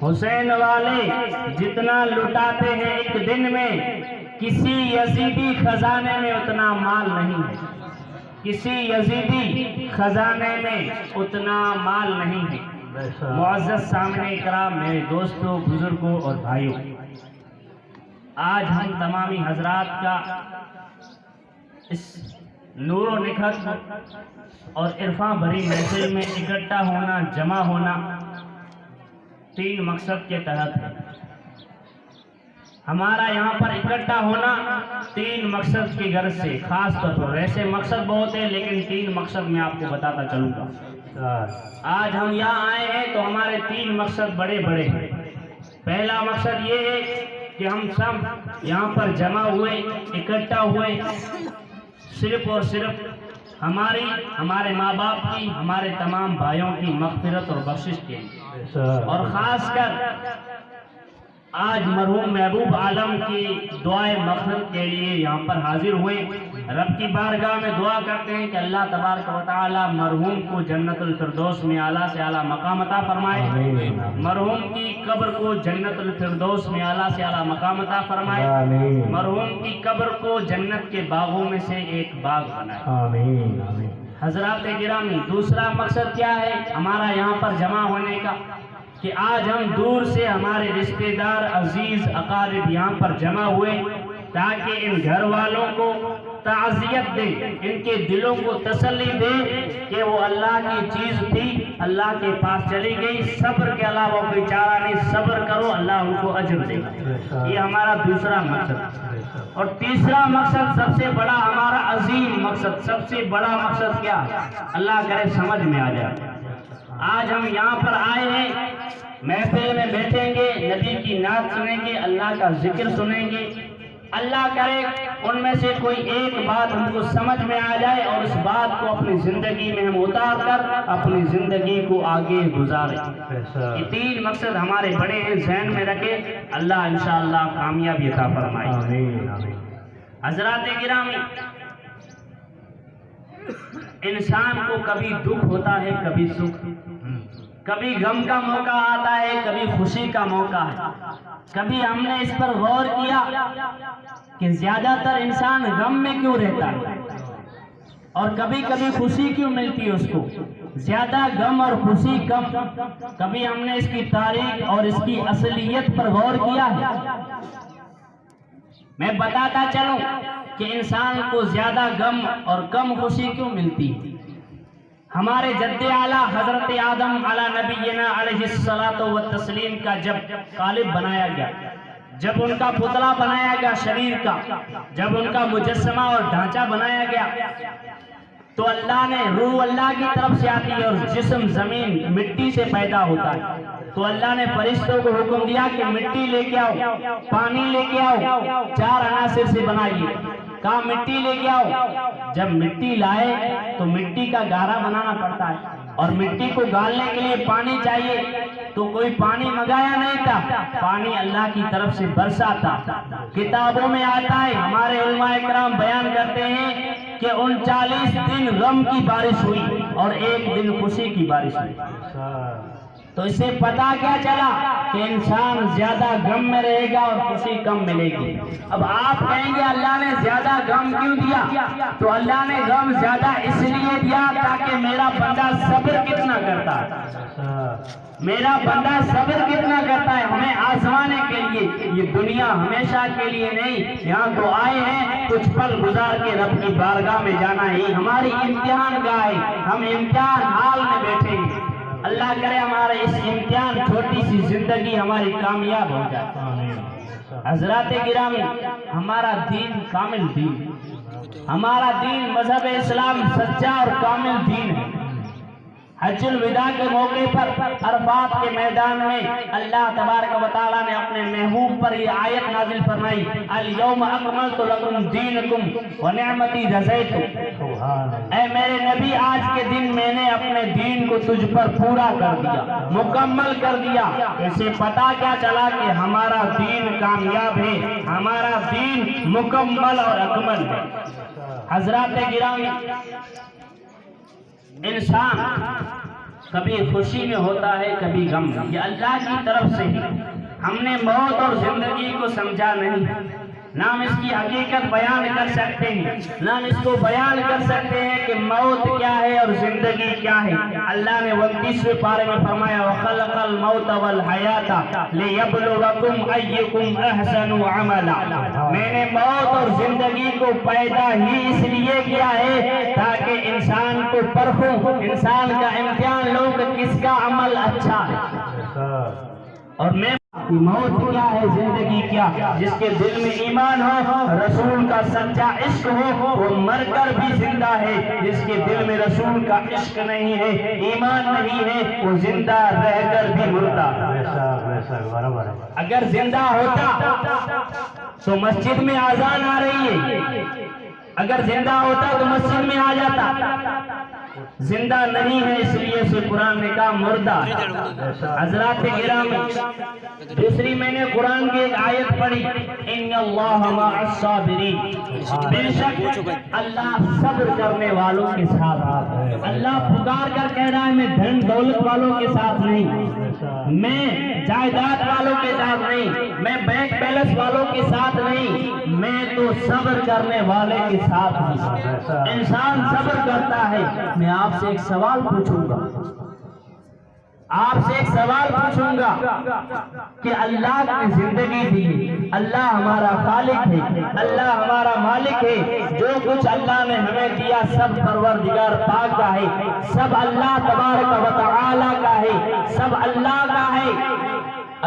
حسین والے جتنا لٹاتے ہیں ایک دن میں، کسی یزیدی خزانے میں اتنا مال نہیں ہے، کسی یزیدی خزانے میں اتنا مال نہیں ہے۔ معزز سامعین کرام، میرے دوستوں، بزرگوں اور بھائیوں، آج ہم تمامی حضرات کا اس نور و نکھت اور عرفاں بھری محفل میں اکٹھا ہونا، جمع ہونا تین مقصد کے تحت ہے۔ ہمارا یہاں پر اکٹھا ہونا تین مقصد کی غرض سے، خاص طور پر ویسے مقصد بہت ہے لیکن تین مقصد میں آپ کو بتاتا چلوں گا۔ آج ہم یہاں آئے ہیں تو ہمارے تین مقصد بڑے بڑے ہیں۔ پہلا مقصد یہ ہے کہ ہم سب یہاں پر جمع ہوئے، اکٹھا ہوئے، صرف اور صرف ہمارے ماں باپ کی، ہمارے تمام بھائیوں کی مغفرت اور بخشش کے لیے، اور خاص کر آج مرحوم محبوب عالم کی دعائے مغفرت کے لیے یہاں پر حاضر ہوئے۔ رب کی بارگاہ میں دعا کرتے ہیں کہ اللہ تبارک و تعالی مرحوم کو جنت الفردوس میں اعلیٰ سے اعلیٰ مقام عطا فرمائے، مرحوم کی قبر کو جنت الفردوس میں اعلیٰ سے اعلیٰ مقام عطا فرمائے، مرحوم کی قبر کو جنت کے باغوں میں سے ایک باغ بنائے۔ حضرات گرامی، دوسرا مقصد کیا ہے ہمارا یہاں پر جمع ہونے کا؟ کہ آج ہم دور سے ہمارے رشتہ دار، عزیز، اقارب یہاں پر جمع ہوئے تاکہ ان گھر والوں کو تعزیت دیں، ان کے دلوں کو تسلی دیں کہ وہ اللہ کی چیز تھی، اللہ کے پاس چلی گئی، صبر کے علاوہ کوئی چارہ نہیں، صبر کرو، اللہ ان کو اجر دے گا۔ یہ ہمارا دوسرا مقصد۔ اور تیسرا مقصد سب سے بڑا، ہمارا عظیم مقصد، سب سے بڑا مقصد کیا؟ اللہ کرے سمجھ میں آ جائے۔ آج ہم یہاں پر آئے ہیں، محفل میں بیٹھیں گے، نبی کی نعت سنیں گے، اللہ کا ذکر سنیں گے، اللہ کرے ان میں سے کوئی ایک بات ہم کو سمجھ میں آ جائے اور اس بات کو اپنی زندگی میں ہم اتار کر اپنی زندگی کو آگے گزاریں۔ یہ تین مقصد ہمارے بڑے ہیں، ذہن میں رکھیں، اللہ انشاءاللہ کامیابی عطا فرمائے۔ حضرات گرامی، انسان کو کبھی دکھ ہوتا ہے، کبھی سکھ، کبھی غم کا موقع آتا ہے، کبھی خوشی کا موقع ہے۔ کبھی ہم نے اس پر غور کیا کہ زیادہ تر انسان غم میں کیوں رہتا ہے اور کبھی کبھی خوشی کیوں ملتی ہے اس کو؟ زیادہ غم اور خوشی کم۔ کبھی ہم نے اس کی تاریخ اور اس کی اصلیت پر غور کیا ہے؟ میں بتاتا چلوں کہ انسان کو زیادہ غم اور کم خوشی کیوں ملتی ہے۔ ہمارے جد اعلیٰ حضرت آدم علی نبینا علیہ الصلاۃ والتسلیم کا جب قالب بنایا گیا، جب ان کا پتلا بنایا گیا شریر کا، جب ان کا مجسمہ اور ڈھانچہ بنایا گیا، تو اللہ نے، روح اللہ کی طرف سے آتی ہے اور جسم زمین مٹی سے پیدا ہوتا ہے، تو اللہ نے فرشتوں کو حکم دیا کہ مٹی لے کے آؤ، پانی لے کے آؤ، چار عناصر سے بنائیے۔ کہا مٹی لے کے آؤ۔ جب مٹی لائے تو مٹی کا گارا بنانا پڑتا ہے اور مٹی کو گالنے کے لیے پانی چاہیے، تو کوئی پانی منگایا نہیں تھا، پانی اللہ کی طرف سے برسا تھا۔ کتابوں میں آتا ہے، ہمارے علماء کرام بیان کرتے ہیں کہ 39 دن غم کی بارش ہوئی اور ایک دن خوشی کی بارش ہوئی۔ تو اس سے پتا کیا چلا کہ انسان زیادہ غم میں رہے گا اور خوشی کم ملے گی۔ اب آپ کہیں گے اللہ نے زیادہ غم کیوں دیا؟ تو اللہ نے غم زیادہ اس لیے دیا تاکہ میرا بندہ صبر کتنا کرتا ہے، میرا بندہ صبر کتنا کرتا ہے، ہمیں آزمانے کے لیے۔ یہ دنیا ہمیشہ کے لیے نہیں، یہاں تو آئے ہیں کچھ پل گزار کے رب کی بارگاہ میں جانا ہی ہماری امتحان گاہ ہے، ہم امتحان حال میں بیٹھے ہیں۔ اللہ کرے ہمارا اس امتحان چھوٹی سی زندگی ہماری کامیاب ہو جائے۔ حضرات گرامی، ہمارا دین کامل دین، ہمارا دین مذہب اسلام سچا اور کامل دین ہے۔ حج الوداع کے موقع پر عرفات کے میدان میں اللہ تبارک و تعالیٰ نے اپنے محبوب پر یہ آیت نازل فرمائی، الیوم اکملت لکم دینکم ونعمتی رضیت۔ اے میرے نبی، آج کے دن میں نے اپنے دین کو تجھ پر پورا کر دیا، مکمل کر دیا۔ اسے پتا کیا چلا کہ ہمارا دین کامیاب ہے، ہمارا دین مکمل اور اکمل ہے۔ حضرات گرامی، انسان کبھی خوشی میں ہوتا ہے کبھی غم میں، یہ اللہ کی طرف سے ہے۔ ہم نے موت اور زندگی کو سمجھا نہیں، نہ ہم اس کی حقیقت بیان کر سکتے ہیں، نہ ہم اس کو بیان کر سکتے ہیں کہ موت کیا ہے اور زندگی کیا ہے۔ اللہ نے 29ویں پارے میں فرمایا وَخَلَقَ الْمَوْتَ وَالْحَيَاةَ لِيَبْلُوَكُمْ أَيُّكُمْ أَحْسَنُ عَمَلًا۔ میں نے موت اور زندگی کو پیدا ہی اس لیے کیا ہے تاکہ انسان کو پرکھوں، انسان کا امتحان لوں کہ کس کا عمل اچھا ہے۔ اور میں موت کیا ہے زندگی کیا، جس کے دل میں ایمان ہو، رسول کا سچا عشق ہو، وہ مر کر بھی زندہ ہے۔ جس کے دل میں رسول کا عشق نہیں ہے، ایمان نہیں ہے، وہ زندہ رہ کر بھی مردہ۔ اگر زندہ ہوتا تو مسجد میں اذان آ رہی ہے، اگر زندہ ہوتا تو مسجد میں آ جاتا۔ زندہ نہیں ہے اس لیے سے قرآن نے کہا مردہ۔ حضرات گرامی، دوسری میں نے قرآن کی ایک آیت پڑھی ان اللہ مع الصابرین، بے شک اللہ صبر کرنے والوں کے ساتھ ہے۔ اللہ پکار کر کہہ رہا ہے میں دھن دولت والوں کے ساتھ نہیں، میں جائیداد والوں کے ساتھ نہیں، میں بینک بیلنس والوں کے ساتھ نہیں، میں تو صبر کرنے والے کے ساتھ ہوں۔ انسان صبر کرتا ہے۔ میں آپ سے ایک سوال پوچھوں گا، آپ سے ایک سوال پوچھوں گا کہ اللہ کی زندگی دی، اللہ ہمارا خالق ہے، اللہ ہمارا مالک ہے، جو کچھ اللہ نے ہمیں دیا سب پروردگار پاک کا ہے، سب اللہ تبارک و تعالی کا ہے، سب اللہ کا ہے۔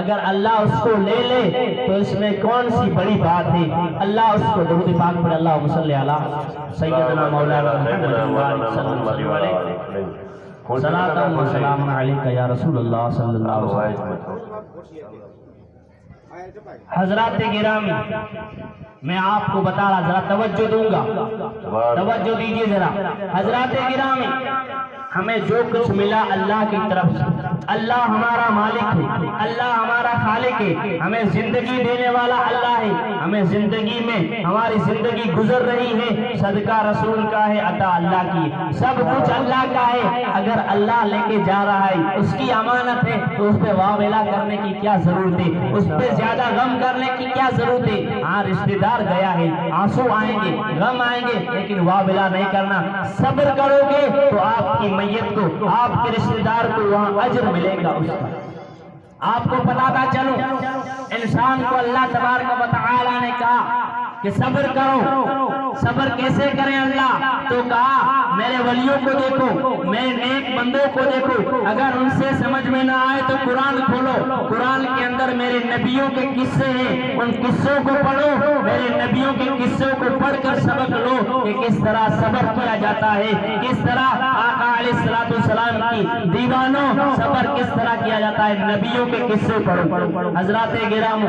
اگر اللہ اس کو لے لے تو اس میں کون سی بڑی بات ہے؟ اللہ اس کو درود پاک پر اللہم صلی علی سیدنا مولانا محمد صلی اللہ علیہ وسلم صلاۃ و سلام علیکہ یا رسول اللہ صلی اللہ علیہ وسلم۔ حضرات گرامی، میں آپ کو بتا رہا، ذرا توجہ دوں گا، توجہ دیجئے ذرا۔ حضرات گرامی، ہمیں جو کچھ ملا اللہ کی طرف سے، اللہ ہمارا مالک ہے، اللہ ہمارا خالق ہے، ہمیں زندگی دینے والا اللہ ہے، ہمیں زندگی میں ہماری زندگی گزر رہی ہے، صدقہ رسول کا ہے، عطا اللہ کی، سب کچھ اللہ کا ہے۔ اگر اللہ لے کے جا رہا ہے، اس کی امانت ہے، تو اس پہ واویلا کرنے کی کیا ضرورت ہے؟ اس پہ زیادہ غم کرنے کی کیا ضرورت ہے؟ ہاں رشتہ دار گیا ہے، آنسو آئیں گے، غم آئیں گے، لیکن واویلا نہیں کرنا۔ صبر کرو گے تو آپ کی میت کو، آپ کے رشتہ دار کو وہاں اجر ملے گا اس کا۔ آپ کو بتاتا چلوں، انسان کو اللہ تبارک و تعالی نے کہا کہ صبر کرو۔ صبر کیسے کریں اللہ؟ تو کہا میرے ولیوں کو دیکھو، میرے نیک بندوں کو دیکھو، اگر ان سے سمجھ میں نہ آئے تو قرآن کھولو، قرآن کے اندر میرے نبیوں کے قصے ہیں، ان قصوں کو پڑھو، میرے نبیوں کے قصوں کو پڑھ کر سبق لو کہ کس طرح صبر کیا جاتا ہے، کس طرح آقا علیہ السلام کی دیوانوں صبر کس طرح کیا جاتا ہے، نبیوں کے قصے پڑھو۔ حضرات گرامی،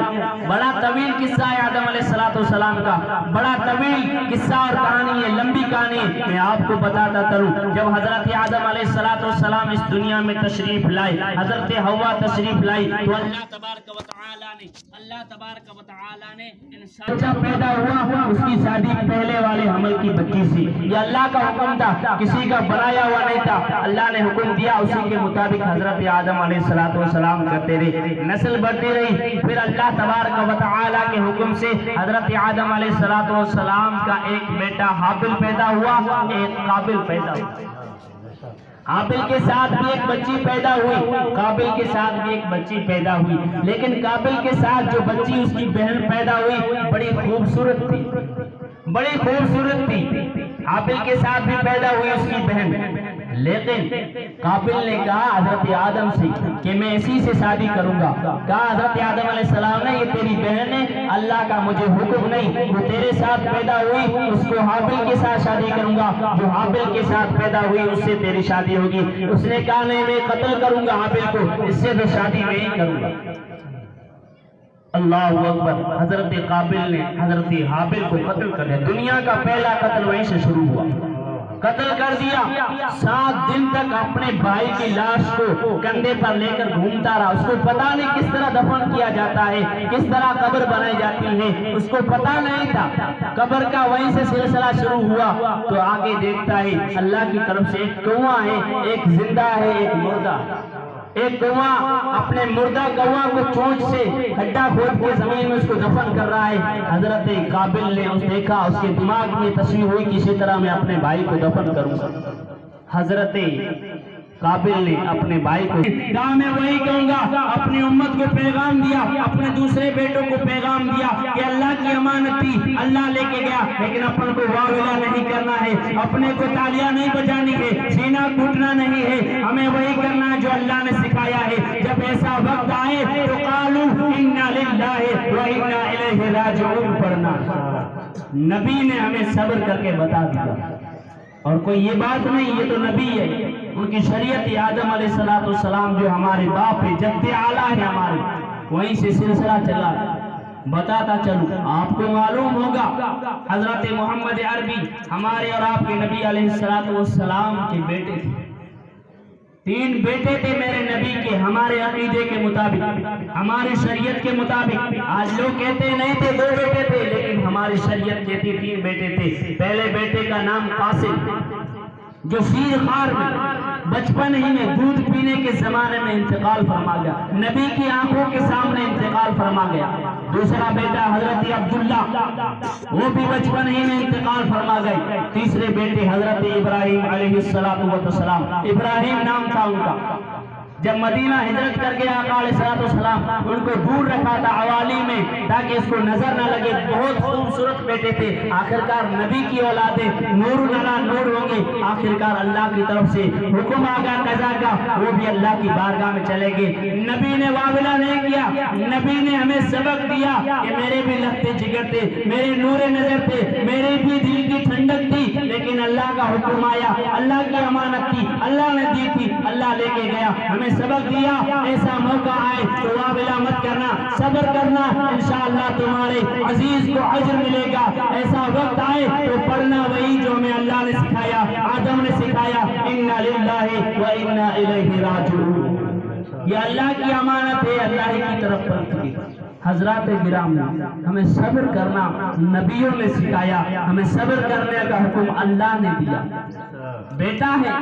بڑا طویل قصہ ہے آدم علیہ السلام کا، بڑا طویل قصہ اور کہانی ہے، لمبی کہانی ہے۔ میں آپ کو بتاتا چلوں، جب حضرت آدم علیہ السلام اس دنیا میں تشریف لائے، حضرت حوا تشریف لائی، تو اللہ تبارک و تعالی نے انسان جب پیدا ہوا اس کی شادی پہلے والے حمل کی بچی سے، یہ اللہ کا حکم تھا، کسی کا بنایا ہوا نہیں تھا، اللہ نے حکم دیا، اسی کے مطابق حضرت آدم علیہ السلام کرتے رہے، نسل بڑھتی رہی۔ پھر اللہ تبارک و تعالی کے حکم سے حضرت آدم علیہ السلام کا ایک بیٹا حابل پیدا ہوا، ایک قابل پیدا ہوا۔ حابل کے ساتھ بھی ایک بچی پیدا ہوئی، قابل کے ساتھ بھی ایک بچی پیدا ہوئی، لیکن قابل کے ساتھ جو بچی اس کی بہن پیدا ہوئی بڑی خوبصورت تھی، بڑی خوبصورت تھی۔ حابل کے ساتھ بھی پیدا ہوئی اس کی بہن، لیکن قابل نے کہا حضرت آدم سے کہ میں اسی سے شادی کروں گا۔ کہا حضرت آدم علیہ السلام نے یہ تیری بہن ہے، اللہ کا مجھے حکم نہیں، وہ تیرے ساتھ پیدا ہوئی، اس کو حابل کے ساتھ شادی کروں گا، جو حابل کے ساتھ پیدا ہوئی اس سے تیری شادی ہوگی۔ اس نے کہا نہیں، میں قتل کروں گا حابل کو، اس سے تو شادی نہیں کروں گا۔ اللہ اکبر، حضرت قابل نے حضرت حابل کو قتل کر دیا، دنیا کا پہلا قتل وہیں سے شروع ہوا۔ قتل کر دیا. 7 دن تک اپنے بھائی کی لاش کو کندھے پر لے کر گھومتا رہا. اس کو پتا نہیں کس طرح دفن کیا جاتا ہے, کس طرح قبر بنائی جاتی ہے, اس کو پتا نہیں تھا. قبر کا وہیں سے سلسلہ شروع ہوا تو آگے دیکھتا ہے اللہ کی طرف سے ایک کنواں ہے, ایک زندہ ہے, ایک مردہ. ایک کنواں اپنے مردہ کنواں کو چونچ سے کھڈا کھود کے زمین میں اس کو دفن کر رہا ہے. حضرت قابل نے اس دیکھا, اس کے دماغ میں تشریح ہوئی کسی طرح میں اپنے بھائی کو دفن کروں گا. حضرت قابل نے اپنے بھائی کو کہا میں وہی کہوں گا, اپنی امت کو پیغام دیا, اپنے دوسرے بیٹوں کو پیغام دیا کہ اللہ کی امانت تھی, اللہ لے کے گیا, لیکن اپن کو واویلا نہیں کرنا ہے, اپنے کو تالیاں نہیں بجانی ہے, سینہ گھٹنا نہیں ہے, ہمیں وہی کرنا ہے جو اللہ نے سکھایا ہے. جب ایسا وقت آئے تو قالوا انا للہ و انا الیہ راجعون پڑھنا. نبی نے ہمیں صبر کر کے بتا دیا, اور کوئی یہ بات نہیں, یہ تو نبی ہے. ان کی شریعت آدم علیہ السلام جو ہمارے باپ ہے, جد اعلیٰ ہے ہمارے, وہیں سے سلسلہ چلا. بتاتا چلوں, آپ کو معلوم ہوگا حضرت محمد عربی ہمارے اور آپ کے نبی علیہ السلام کے بیٹے تھے. 3 بیٹے تھے میرے نبی کے, ہمارے عقیدے کے مطابق, ہماری شریعت کے مطابق. آج لوگ کہتے نہیں تھے 2 بیٹے تھے, لیکن ہماری شریعت کہتی 3 بیٹے تھے. پہلے بیٹے کا نام قاسم جو شیر خار میں بچپن ہی میں دودھ پینے کے زمانے میں انتقال فرما گیا, نبی کی آنکھوں کے سامنے انتقال فرما گیا. دوسرا بیٹا حضرت عبداللہ, وہ بھی بچپن ہی میں انتقال فرما گئے. تیسرے بیٹے حضرت ابراہیم علیہ السلام, ابراہیم نام تھا ان کا. جب مدینہ ہجرت کر کے آقا علیہ السلام ان کو دور رکھا تھا عوالی میں تاکہ اس کو نظر نہ لگے, بہت خوبصورت بیٹے تھے. آخرکار نبی کی اولادیں نور نلا نور ہوں گے, آخرکار اللہ کی طرف سے حکم آگا قضا کا, وہ بھی اللہ کی بارگاہ میں چلے گئے. نبی نے واویلا نہیں کیا, نبی نے ہمیں سبق دیا کہ میرے بھی لگتے جگر تھے, میرے نور نظر تھے, میرے بھی دل کی ٹھنڈک تھی, لیکن اللہ کا حکم آیا, اللہ کی امانت تھی, اللہ نے دی تھی, اللہ لے کے گیا. ہمیں سبق دیا ایسا موقع آئے تو واویلا مت کرنا, صبر کرنا, انشاءاللہ تمہارے عزیز کو اجر ملے گا. ایسا وقت آئے تو پڑھنا وہی جو ہمیں اللہ نے سکھایا, آدم نے سکھایا, انا للہ و انا الیہ راجعون. یہ اللہ کی امانت ہے, اللہ کی طرف پڑھتی ہے. حضرات گرامی, ہمیں صبر کرنا نبیوں نے سکھایا, ہمیں صبر کرنے کا حکم اللہ نے دیا. بیٹا ہے,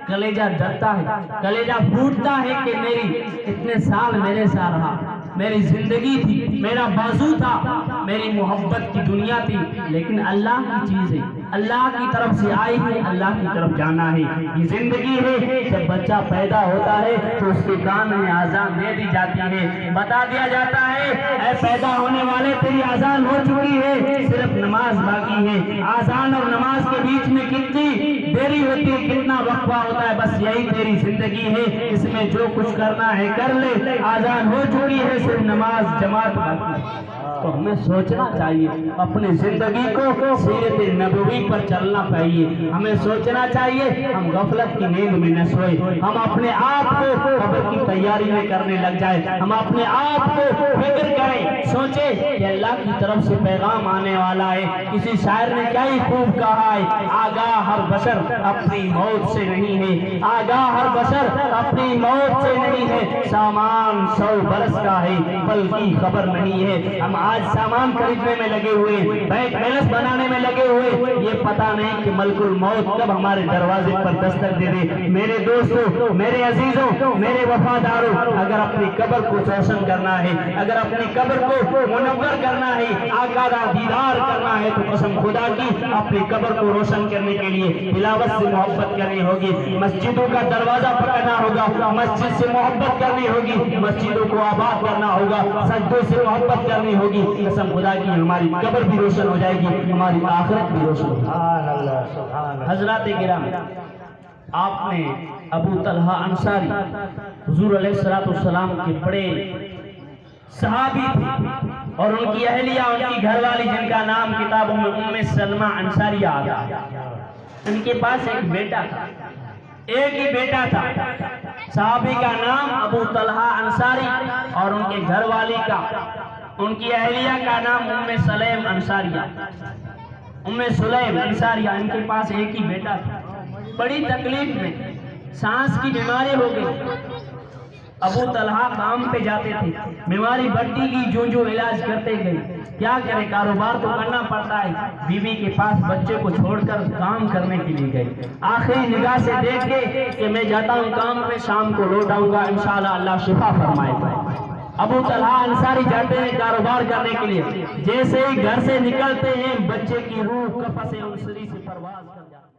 کلیجہ ڈرتا ہے, کلیجہ پھوٹتا ہے کہ میری اتنے سال میرے ساتھ رہا, میری زندگی تھی, میرا بازو تھا, میری محبت کی دنیا تھی, لیکن اللہ کی چیز ہے, اللہ کی طرف سے آئی ہے, اللہ کی طرف جانا ہے. یہ زندگی ہے, جب بچہ پیدا ہوتا ہے تو اس کے کان میں آذان دے دی جاتی ہے, بتا دیا جاتا ہے اے پیدا ہونے والے تیری آذان ہو چکی ہے, صرف نماز باقی ہے. آذان اور نماز کے بیچ میں کتنی دیری ہوتی ہے, کتنا وقفہ ہوتا ہے, بس یہی تیری زندگی ہے, اس میں جو کچھ کرنا ہے کر لے. آذان ہو چکی ہے, صرف نماز جماعت باقی ہے. تو ہمیں سوچنا چاہیے, اپنی زندگی کو سیرت نبوی پر چلنا چاہیے. ہمیں سوچنا چاہیے ہم غفلت کی نیند میں نہ سوئے, ہم اپنے آپ کو قبر کی تیاری میں کرنے لگ جائے, ہم اپنے آپ کو فکر کریں, سوچیں کہ اللہ کی طرف سے پیغام آنے والا ہے. کسی شاعر نے کیا ہی خوب کہا ہے, آگاہ ہر بشر اپنی موت سے نہیں ہے, آگاہ ہر بشر اپنی موت سے نہیں ہے, سامان 100 برس کا ہے بلکہ خبر نہیں ہے. ہم آج سامان خریدنے میں لگے ہوئے, بینک بیلنس بنانے میں لگے ہوئے, یہ پتا نہیں کہ ملک الموت کب ہمارے دروازے پر دستک دے دے. میرے دوستوں, میرے عزیزوں, میرے وفاداروں, اگر اپنی قبر کو روشن کرنا ہے, اگر اپنی قبر کو منور کرنا ہے, آقا کا دیدار کرنا ہے, تو قسم خدا کی اپنی قبر کو روشن کرنے کے لیے تلاوت سے محبت کرنی ہوگی, مسجدوں کا دروازہ پکڑنا ہوگا, مسجد سے محبت کرنی ہوگی, مسجدوں کو آباد کرنا ہوگا, سجدوں سے محبت کرنی ہوگی. قسم خدا کی ہماری قبر بھی روشن ہو جائے گی, ہماری آخرت بھی روشن ہو جائے گی. حضرات گرامی, آپ نے ابو طلحہ انصاری حضور علیہ السلام کے بڑے صحابی تھے, اور ان کی اہلیہ, ان کی گھر والی جن کا نام کتابوں میں ام سلمہ انصاریہ آتا ہے, ان کے پاس ایک بیٹا تھا, ایک ہی بیٹا تھا. صحابی کا نام ابو طلحہ انصاری, اور ان کے گھر والی کا, ان کی اہلیہ کا نام ام سلیم انصاریہ. سلیم انصاریہ، ان کے پاس ایک ہی بیٹا تھا، بڑی تکلیف میں، سانس کی بیماری ہو گئی۔ ابو طلحہ کام پہ جاتے تھے، بیماری بڑھتی گئی، جو علاج کرتے گئے، کیا کرے، کاروبار تو کرنا پڑتا ہے، بیوی کے پاس بچے کو چھوڑ کر کام کرنے کے لیے گئے۔ آخری نگاہ سے دیکھے کہ میں جاتا ہوں کام میں، شام کو لوٹ آؤں گا، انشاءاللہ اللہ شفا فرمائے گا۔ ابو طلحہ انصاری جاتے ہیں کاروبار کرنے کے لیے، جیسے ہی گھر سے نکلتے ہیں بچے کی روح کفن سے انصری سے پرواز کر جاتی ہے۔